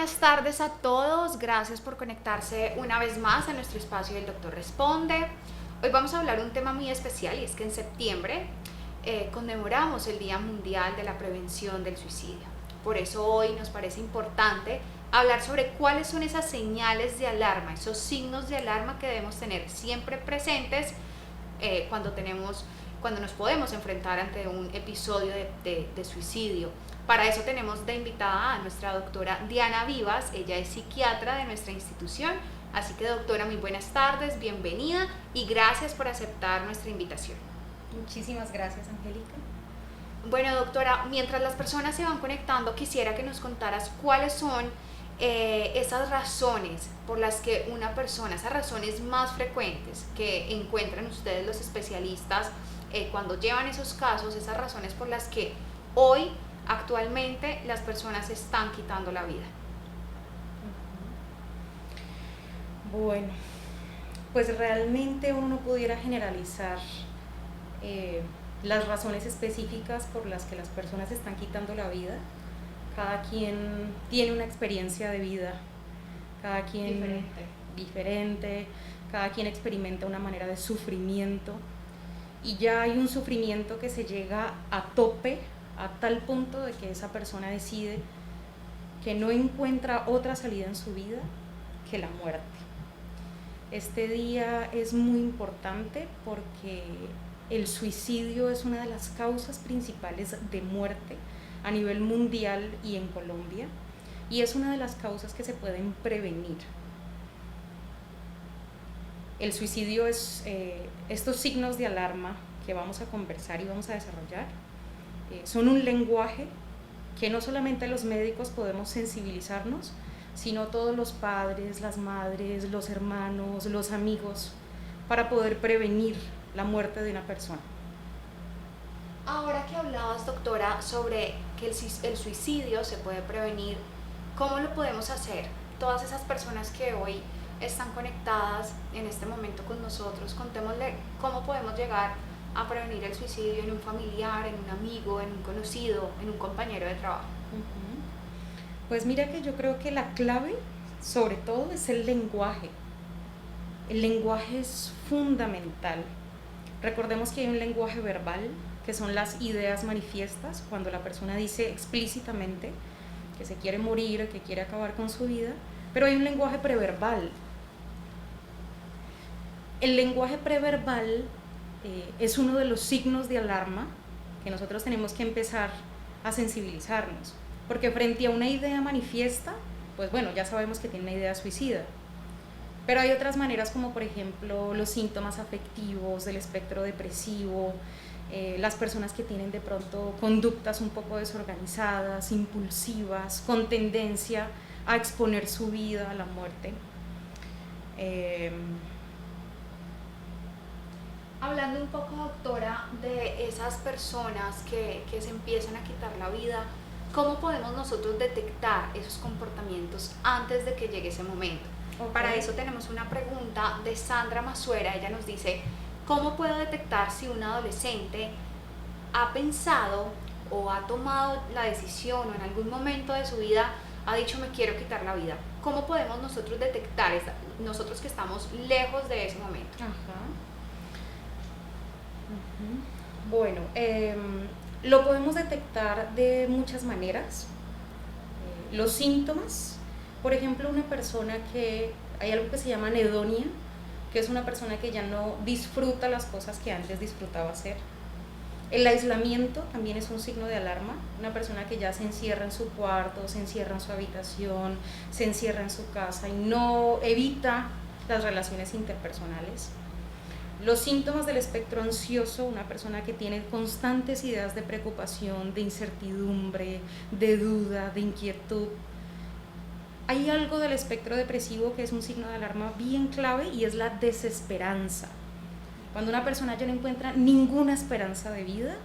buenas tardes a todos, gracias por conectarse una vez más a nuestro espacio del Doctor Responde. Hoy vamos a hablar un tema muy especial y es que en septiembre conmemoramos el Día Mundial de la Prevención del Suicidio. Por eso hoy nos parece importante hablar sobre cuáles son esas señales de alarma, esos signos de alarma que debemos tener siempre presentes cuando nos podemos enfrentar ante un episodio de suicidio. Para eso tenemos de invitada a nuestra doctora Diana Vivas, ella es psiquiatra de nuestra institución, así que doctora, muy buenas tardes, bienvenida y gracias por aceptar nuestra invitación. Muchísimas gracias, Angélica. Bueno, doctora, mientras las personas se van conectando, quisiera que nos contaras cuáles son esas razones por las que una persona, esas razones más frecuentes que encuentran ustedes los especialistas cuando llevan esos casos, esas razones por las que hoy actualmente las personas se están quitando la vida. Bueno, pues realmente uno no pudiera generalizar las razones específicas por las que las personas se están quitando la vida. Cada quien tiene una experiencia de vida, cada quien diferente, cada quien experimenta una manera de sufrimiento y ya hay un sufrimiento que se llega a tope, a tal punto de que esa persona decide que no encuentra otra salida en su vida que la muerte. Este día es muy importante porque el suicidio es una de las causas principales de muerte a nivel mundial y en Colombia, y es una de las causas que se pueden prevenir. El suicidio es estos signos de alarma que vamos a conversar y vamos a desarrollar. Son un lenguaje que no solamente los médicos podemos sensibilizarnos, sino todos los padres, las madres, los hermanos, los amigos, para poder prevenir la muerte de una persona. Ahora que hablabas, doctora, sobre que el suicidio se puede prevenir, ¿cómo lo podemos hacer? Todas esas personas que hoy están conectadas en este momento con nosotros, contémosle cómo podemos llegar a prevenir el suicidio en un familiar, en un amigo, en un conocido, en un compañero de trabajo. Pues mira que yo creo que la clave, sobre todo, es el lenguaje. El lenguaje es fundamental. Recordemos que hay un lenguaje verbal, que son las ideas manifiestas, cuando la persona dice explícitamente que se quiere morir, que quiere acabar con su vida, pero hay un lenguaje preverbal. El lenguaje preverbal es uno de los signos de alarma que nosotros tenemos que empezar a sensibilizarnos, porque frente a una idea manifiesta, pues bueno, ya sabemos que tiene una idea suicida, pero hay otras maneras como por ejemplo los síntomas afectivos del espectro depresivo, las personas que tienen de pronto conductas un poco desorganizadas, impulsivas, con tendencia a exponer su vida a la muerte. Hablando un poco, doctora, de esas personas que se empiezan a quitar la vida, ¿cómo podemos nosotros detectar esos comportamientos antes de que llegue ese momento? Okay. Para eso tenemos una pregunta de Sandra Masuera. Ella nos dice, ¿cómo puedo detectar si un adolescente ha pensado o ha tomado la decisión o en algún momento de su vida ha dicho me quiero quitar la vida? ¿Cómo podemos nosotros detectar, nosotros que estamos lejos de ese momento? Ajá. Bueno, lo podemos detectar de muchas maneras. Los síntomas, por ejemplo, una persona que hay algo que se llama anedonia, que es una persona que ya no disfruta las cosas que antes disfrutaba hacer. El aislamiento también es un signo de alarma, una persona que ya se encierra en su cuarto, se encierra en su habitación, se encierra en su casa y no evita las relaciones interpersonales. Los síntomas del espectro ansioso, una persona que tiene constantes ideas de preocupación, de incertidumbre, de duda, de inquietud. Hay algo del espectro depresivo que es un signo de alarma bien clave y es la desesperanza. Cuando una persona ya no encuentra ninguna esperanza de vida,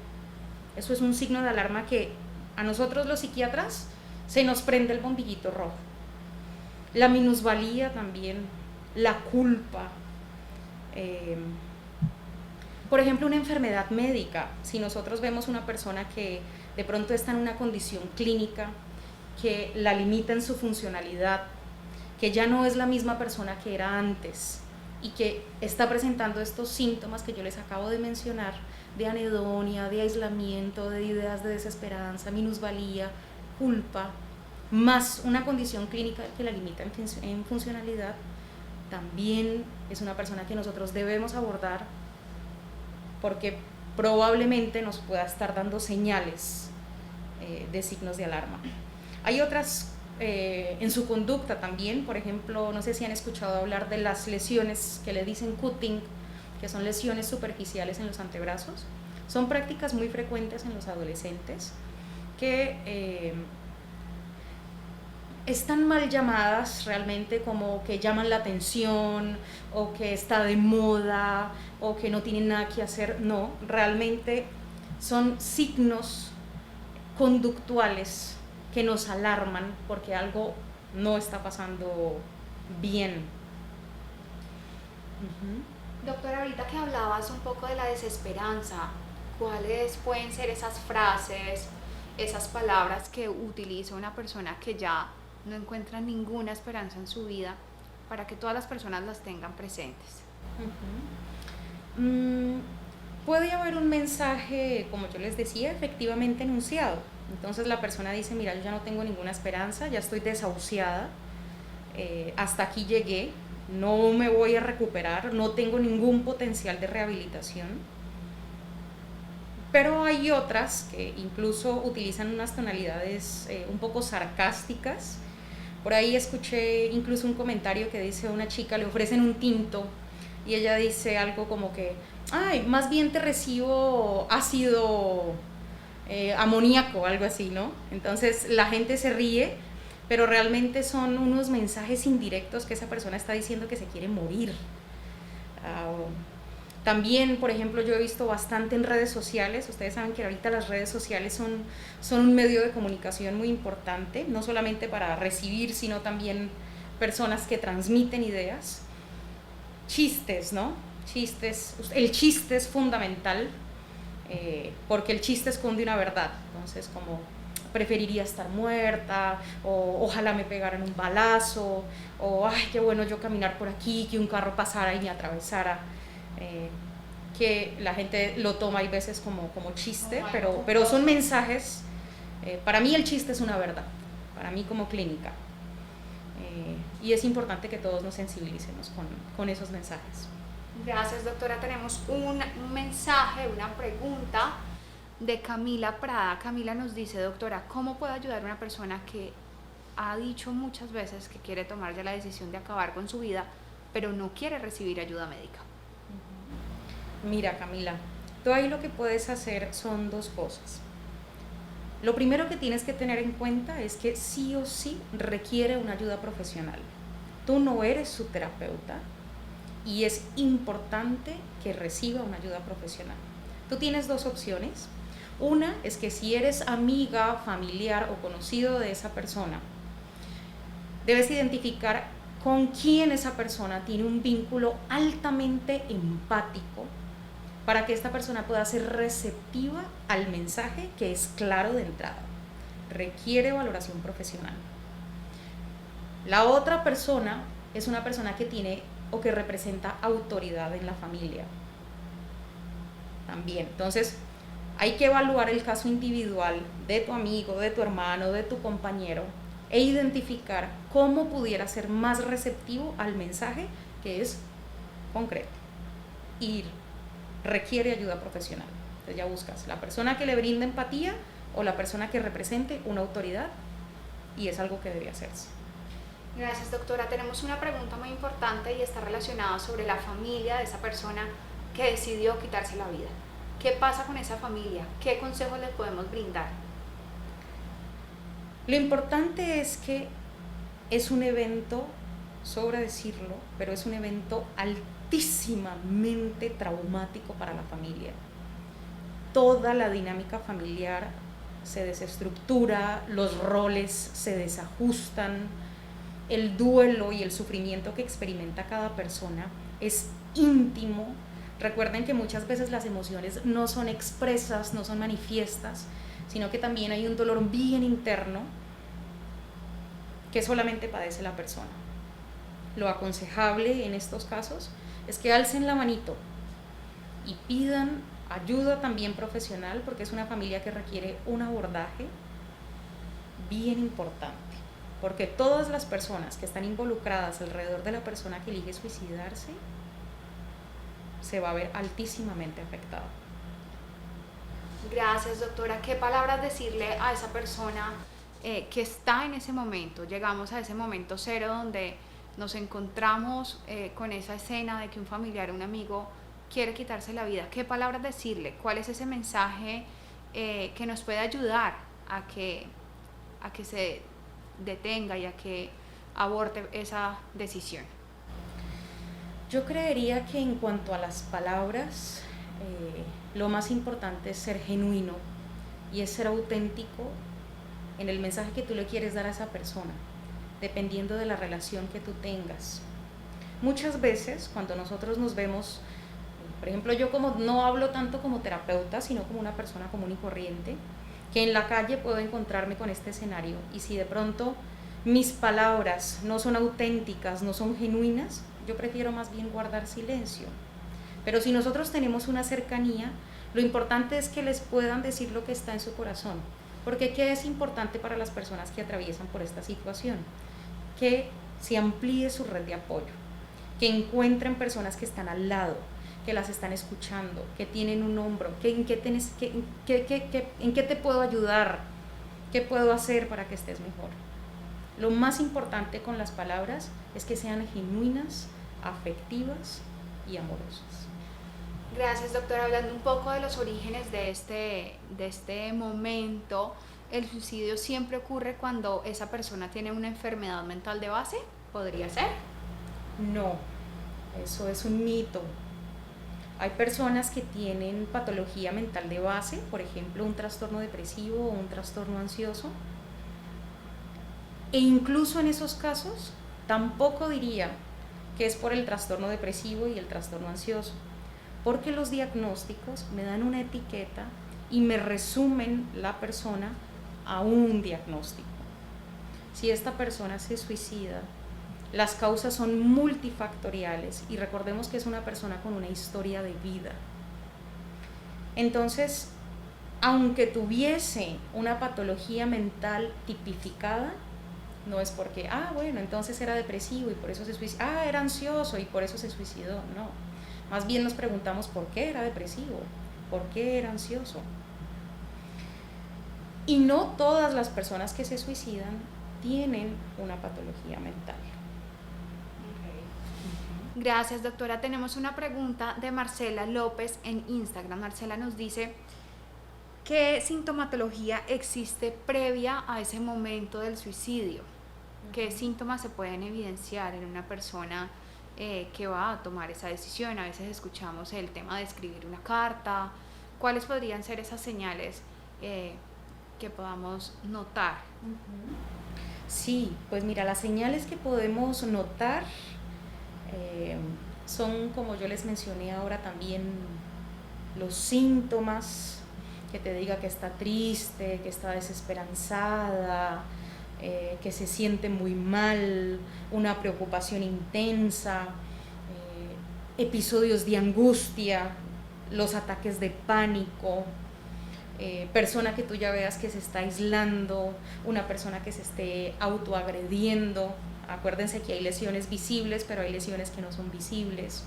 eso es un signo de alarma que a nosotros los psiquiatras se nos prende el bombillito rojo. La minusvalía también, la culpa. Por ejemplo, una enfermedad médica. Si nosotros vemos una persona que de pronto está en una condición clínica que la limita en su funcionalidad, que ya no es la misma persona que era antes y que está presentando estos síntomas que yo les acabo de mencionar, de anedonia, de aislamiento, de ideas de desesperanza, minusvalía, culpa, más una condición clínica que la limita en funcionalidad, también es una persona que nosotros debemos abordar porque probablemente nos pueda estar dando señales de signos de alarma. Hay otras en su conducta también, por ejemplo, no sé si han escuchado hablar de las lesiones que le dicen cutting, que son lesiones superficiales en los antebrazos. Son prácticas muy frecuentes en los adolescentes que están mal llamadas realmente, como que llaman la atención o que está de moda o que no tienen nada que hacer. No, realmente son signos conductuales que nos alarman porque algo no está pasando bien. Doctora, ahorita que hablabas un poco de la desesperanza, ¿cuáles pueden ser esas frases, esas palabras que utiliza una persona que ya no encuentra ninguna esperanza en su vida para que todas las personas las tengan presentes? Puede haber un mensaje, como yo les decía, efectivamente enunciado. Entonces la persona dice, mira, yo ya no tengo ninguna esperanza, ya estoy desahuciada, hasta aquí llegué, no me voy a recuperar, no tengo ningún potencial de rehabilitación. Pero hay otras que incluso utilizan unas tonalidades un poco sarcásticas. Por ahí escuché incluso un comentario que dice, a una chica le ofrecen un tinto y ella dice algo como que, ay, más bien te recibo ácido amoníaco, algo así, ¿no? Entonces la gente se ríe, pero realmente son unos mensajes indirectos que esa persona está diciendo que se quiere morir. También, por ejemplo, yo he visto bastante en redes sociales. Ustedes saben que ahorita las redes sociales son un medio de comunicación muy importante, no solamente para recibir, sino también personas que transmiten ideas. Chistes, ¿no? Chistes. El chiste es fundamental porque el chiste esconde una verdad. Entonces, como preferiría estar muerta, o ojalá me pegaran un balazo, o ay, qué bueno yo caminar por aquí, que un carro pasara y me atravesara. Que la gente lo toma hay veces como chiste, pero son mensajes. Para mí el chiste es una verdad, para mí como clínica, y es importante que todos nos sensibilicemos con esos mensajes. Gracias, doctora. Tenemos un mensaje, una pregunta de Camila Prada. Camila nos dice, doctora, ¿cómo puedo ayudar a una persona que ha dicho muchas veces que quiere tomar ya la decisión de acabar con su vida, pero no quiere recibir ayuda médica? Mira, Camila, tú ahí lo que puedes hacer son dos cosas. Lo primero que tienes que tener en cuenta es que sí o sí requiere una ayuda profesional. Tú no eres su terapeuta y es importante que reciba una ayuda profesional. Tú tienes dos opciones. Una es que si eres amiga, familiar o conocido de esa persona, debes identificar con quién esa persona tiene un vínculo altamente empático para que esta persona pueda ser receptiva al mensaje que es claro de entrada. Requiere valoración profesional. La otra persona es una persona que tiene o que representa autoridad en la familia. También. Entonces, hay que evaluar el caso individual de tu amigo, de tu hermano, de tu compañero e identificar cómo pudiera ser más receptivo al mensaje que es concreto. Y requiere ayuda profesional. Entonces ya buscas la persona que le brinda empatía o la persona que represente una autoridad, y es algo que debe hacerse. Gracias, doctora. Tenemos una pregunta muy importante y está relacionada sobre la familia de esa persona que decidió quitarse la vida. ¿Qué pasa con esa familia? ¿Qué consejos les podemos brindar? Lo importante es que es un evento, sobra decirlo, pero es un evento altísimamente traumático para la familia. Toda la dinámica familiar se desestructura, los roles se desajustan, el duelo y el sufrimiento que experimenta cada persona es íntimo. Recuerden que muchas veces las emociones no son expresas, no son manifiestas, sino que también hay un dolor bien interno que solamente padece la persona. Lo aconsejable en estos casos es que alcen la manito y pidan ayuda también profesional, porque es una familia que requiere un abordaje bien importante, porque todas las personas que están involucradas alrededor de la persona que elige suicidarse se va a ver altísimamente afectada. Gracias, doctora. ¿Qué palabras decirle a esa persona que está en ese momento? Llegamos a ese momento cero donde nos encontramos con esa escena de que un familiar o un amigo quiere quitarse la vida. ¿Qué palabras decirle? ¿Cuál es ese mensaje que nos puede ayudar a que se detenga y a que aborte esa decisión? Yo creería que en cuanto a las palabras, lo más importante es ser genuino y es ser auténtico en el mensaje que tú le quieres dar a esa persona, dependiendo de la relación que tú tengas. Muchas veces cuando nosotros nos vemos, por ejemplo, yo como no hablo tanto como terapeuta, sino como una persona común y corriente, que en la calle puedo encontrarme con este escenario, y si de pronto mis palabras no son auténticas, no son genuinas, yo prefiero más bien guardar silencio. Pero si nosotros tenemos una cercanía, lo importante es que les puedan decir lo que está en su corazón. Porque ¿qué es importante para las personas que atraviesan por esta situación? Que se amplíe su red de apoyo, que encuentren personas que están al lado, que las están escuchando, que tienen un hombro, en qué te puedo ayudar, qué puedo hacer para que estés mejor. Lo más importante con las palabras es que sean genuinas, afectivas y amorosas. Gracias, doctora. Hablando un poco de los orígenes de este momento, ¿el suicidio siempre ocurre cuando esa persona tiene una enfermedad mental de base? ¿Podría ser? No, eso es un mito. Hay personas que tienen patología mental de base, por ejemplo, un trastorno depresivo o un trastorno ansioso, e incluso en esos casos tampoco diría que es por el trastorno depresivo y el trastorno ansioso, porque los diagnósticos me dan una etiqueta y me resumen la persona a un diagnóstico. Si esta persona se suicida, las causas son multifactoriales y recordemos que es una persona con una historia de vida. Entonces, aunque tuviese una patología mental tipificada, no es porque, bueno, entonces era depresivo y por eso se suicidó, era ansioso y por eso se suicidó, no. Más bien nos preguntamos por qué era depresivo, por qué era ansioso. Y no todas las personas que se suicidan tienen una patología mental. Gracias, doctora. Tenemos una pregunta de Marcela López en Instagram. Marcela nos dice, ¿qué sintomatología existe previa a ese momento del suicidio? ¿Qué síntomas se pueden evidenciar en una persona que va a tomar esa decisión? A veces escuchamos el tema de escribir una carta. ¿Cuáles podrían ser esas señales que podamos notar? Sí, pues mira, las señales que podemos notar son, como yo les mencioné ahora también, los síntomas, que te diga que está triste, que está desesperanzada, que se siente muy mal, una preocupación intensa, episodios de angustia, los ataques de pánico, persona que tú ya veas que se está aislando, una persona que se esté autoagrediendo. Acuérdense que hay lesiones visibles, pero hay lesiones que no son visibles.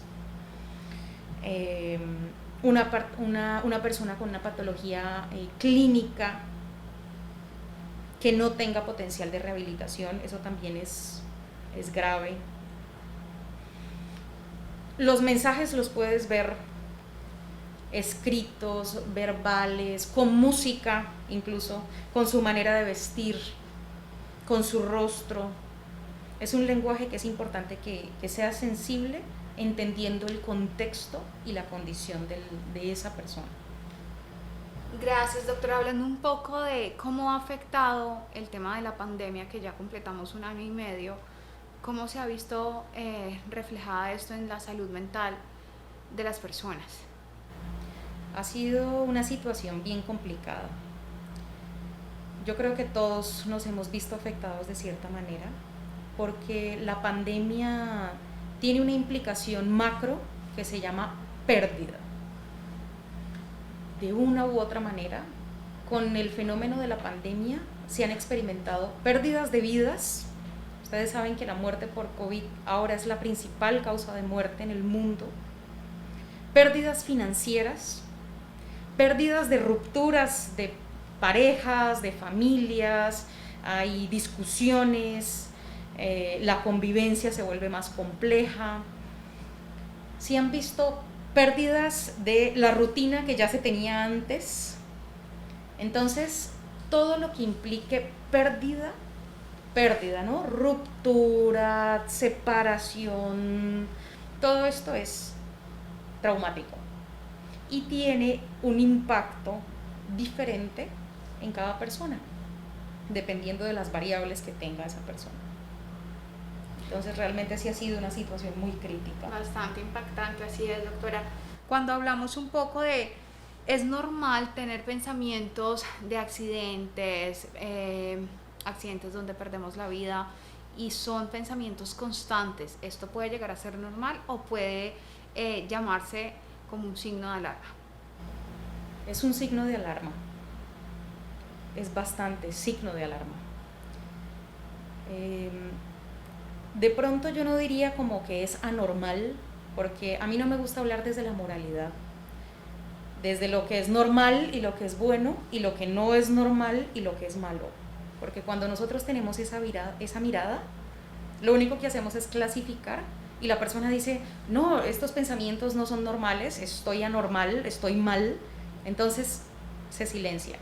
Una persona con una patología clínica que no tenga potencial de rehabilitación, eso también es grave. Los mensajes los puedes ver escritos, verbales, con música, incluso con su manera de vestir, con su rostro. Es un lenguaje que es importante que sea sensible, entendiendo el contexto y la condición de esa persona. Gracias, doctora. Hablando un poco de cómo ha afectado el tema de la pandemia, que ya completamos 1 año y medio, ¿cómo se ha visto reflejada esto en la salud mental de las personas? Ha sido una situación bien complicada. yo creo que todos nos hemos visto afectados de cierta manera, porque la pandemia tiene una implicación macro que se llama pérdida. De una u otra manera, con el fenómeno de la pandemia se han experimentado pérdidas de vidas. Ustedes saben que la muerte por COVID ahora es la principal causa de muerte en el mundo. Pérdidas financieras, pérdidas de rupturas de parejas, de familias, hay discusiones, la convivencia se vuelve más compleja. Si han visto pérdidas de la rutina que ya se tenía antes, entonces todo lo que implique pérdida, ¿no? Ruptura, separación, todo esto es traumático y tiene un impacto diferente en cada persona, dependiendo de las variables que tenga esa persona. Entonces realmente sí ha sido una situación muy crítica. Bastante impactante, así es, doctora. Cuando hablamos un poco de, es normal tener pensamientos de accidentes, accidentes donde perdemos la vida, y son pensamientos constantes. ¿Esto puede llegar a ser normal o puede llamarse como un signo de alarma? Es un signo de alarma, es bastante signo de alarma. De pronto yo no diría como que es anormal, porque a mí no me gusta hablar desde la moralidad, desde lo que es normal y lo que es bueno, y lo que no es normal y lo que es malo. Porque cuando nosotros tenemos esa mirada, lo único que hacemos es clasificar, y la persona dice, no, estos pensamientos no son normales, estoy anormal, estoy mal, entonces se silencia.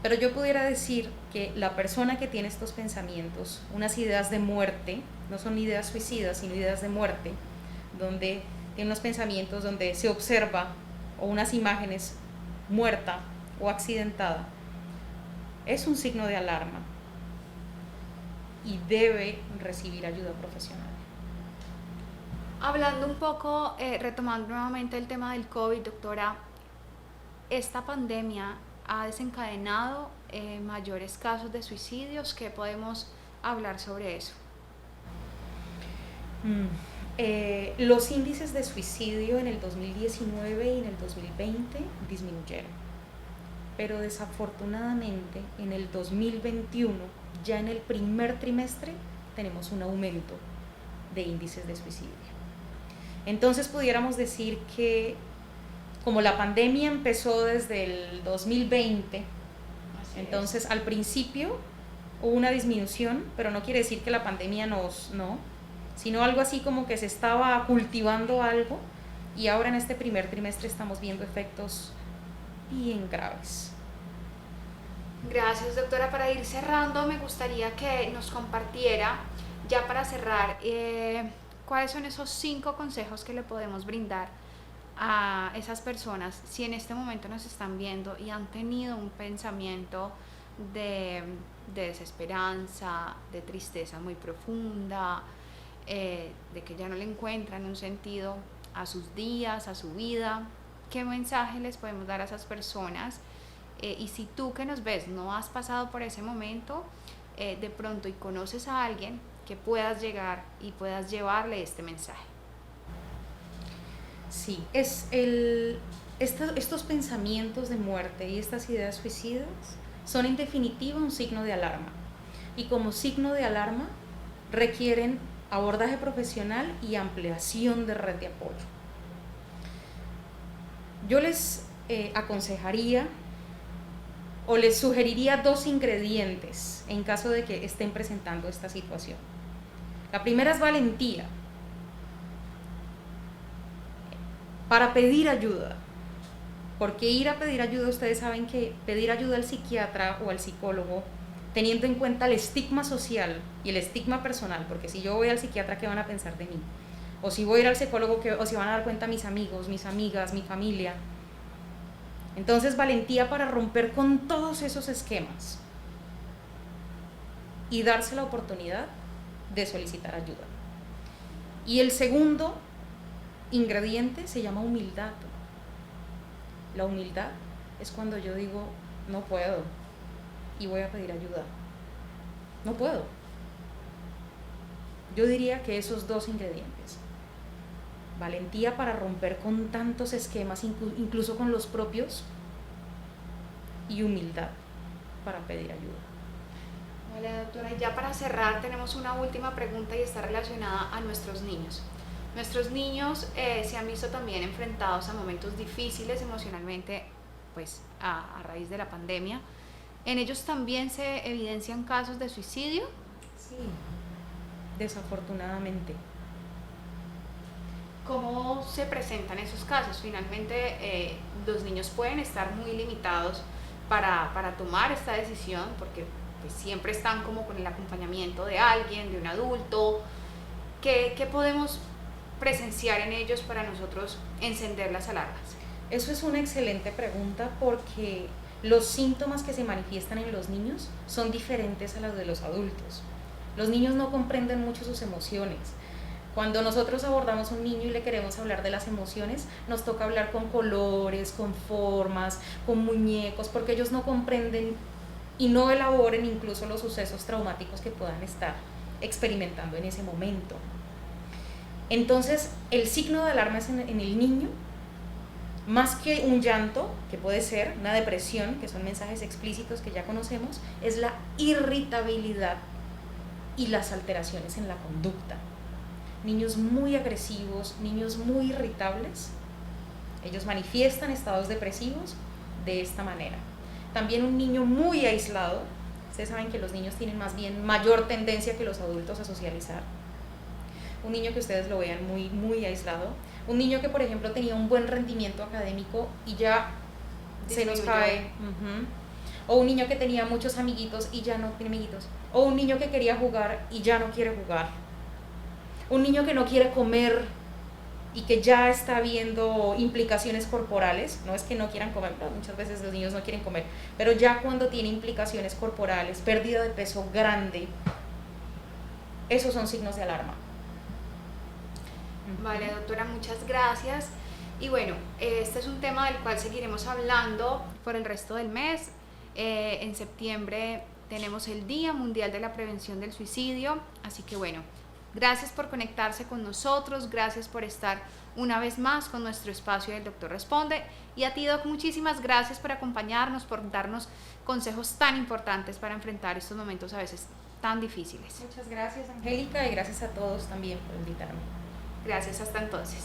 Pero yo pudiera decir que la persona que tiene estos pensamientos, unas ideas de muerte, no son ideas suicidas, sino ideas de muerte, donde tiene unos pensamientos donde se observa, o unas imágenes muerta o accidentada, es un signo de alarma y debe recibir ayuda profesional. Hablando un poco, retomando nuevamente el tema del COVID, doctora, esta pandemia ha desencadenado mayores casos de suicidios. ¿Qué podemos hablar sobre eso? Los índices de suicidio en el 2019 y en el 2020 disminuyeron, pero desafortunadamente en el 2021, ya en el primer trimestre, tenemos un aumento de índices de suicidio. Entonces pudiéramos decir que como la pandemia empezó desde el 2020, entonces al principio hubo una disminución, pero no quiere decir que la pandemia no, sino algo así como que se estaba cultivando algo, y ahora en este primer trimestre estamos viendo efectos bien graves. Gracias, doctora. Para ir cerrando, me gustaría que nos compartiera, ya para cerrar, cuáles son esos 5 consejos que le podemos brindar a esas personas si en este momento nos están viendo y han tenido un pensamiento de desesperanza, de tristeza muy profunda, de que ya no le encuentran un sentido a sus días, a su vida. ¿Qué mensaje les podemos dar a esas personas? Y si tú que nos ves no has pasado por ese momento, de pronto y conoces a alguien, que puedas llegar y puedas llevarle este mensaje. Sí, estos pensamientos de muerte y estas ideas suicidas son en definitiva un signo de alarma, y como signo de alarma requieren abordaje profesional y ampliación de red de apoyo. Yo les aconsejaría o les sugeriría 2 ingredientes en caso de que estén presentando esta situación. La primera es valentía para pedir ayuda, porque ir a pedir ayuda, ustedes saben que pedir ayuda al psiquiatra o al psicólogo, teniendo en cuenta el estigma social y el estigma personal, porque si yo voy al psiquiatra, ¿qué van a pensar de mí? O si voy a ir al psicólogo, o si van a dar cuenta mis amigos, mis amigas, mi familia. Entonces, valentía para romper con todos esos esquemas y darse la oportunidad de solicitar ayuda. Y el segundo ingrediente se llama humildad. La humildad es cuando yo digo, no puedo, y voy a pedir ayuda. No puedo. Yo diría que esos dos ingredientes, valentía para romper con tantos esquemas, incluso con los propios, y humildad para pedir ayuda. Vale, doctora, y ya para cerrar tenemos una última pregunta y está relacionada a nuestros niños. Nuestros niños se han visto también enfrentados a momentos difíciles emocionalmente, pues a raíz de la pandemia. ¿En ellos también se evidencian casos de suicidio? Sí, desafortunadamente. ¿Cómo se presentan esos casos? Finalmente, los niños pueden estar muy limitados para tomar esta decisión porque pues, siempre están como con el acompañamiento de alguien, de un adulto. ¿Qué podemos presenciar en ellos para nosotros encender las alarmas? Eso es una excelente pregunta porque los síntomas que se manifiestan en los niños son diferentes a los de los adultos. Los niños no comprenden mucho sus emociones. Cuando nosotros abordamos a un niño y le queremos hablar de las emociones, nos toca hablar con colores, con formas, con muñecos, porque ellos no comprenden y no elaboren incluso los sucesos traumáticos que puedan estar experimentando en ese momento. Entonces, el signo de alarma es en el niño, más que un llanto, que puede ser una depresión, que son mensajes explícitos que ya conocemos, es la irritabilidad y las alteraciones en la conducta. Niños muy agresivos, niños muy irritables, ellos manifiestan estados depresivos de esta manera. También un niño muy aislado, ustedes saben que los niños tienen más bien mayor tendencia que los adultos a socializar. Un niño que ustedes lo vean muy, muy aislado. Un niño que, por ejemplo, tenía un buen rendimiento académico y ya se nos cae. O un niño que tenía muchos amiguitos y ya no tiene amiguitos. O un niño que quería jugar y ya no quiere jugar. Un niño que no quiere comer y que ya está viendo implicaciones corporales. No es que no quieran comer, pero muchas veces los niños no quieren comer. Pero ya cuando tiene implicaciones corporales, pérdida de peso grande, esos son signos de alarma. Vale, doctora, muchas gracias. Y bueno, este es un tema del cual seguiremos hablando por el resto del mes. En septiembre tenemos el Día Mundial de la Prevención del Suicidio, así que bueno, gracias por conectarse con nosotros, gracias por estar una vez más con nuestro espacio del Doctor Responde. Y a ti, Doc, muchísimas gracias por acompañarnos, por darnos consejos tan importantes para enfrentar estos momentos a veces tan difíciles. Muchas gracias, Angélica, y gracias a todos también por invitarme. Gracias, hasta entonces.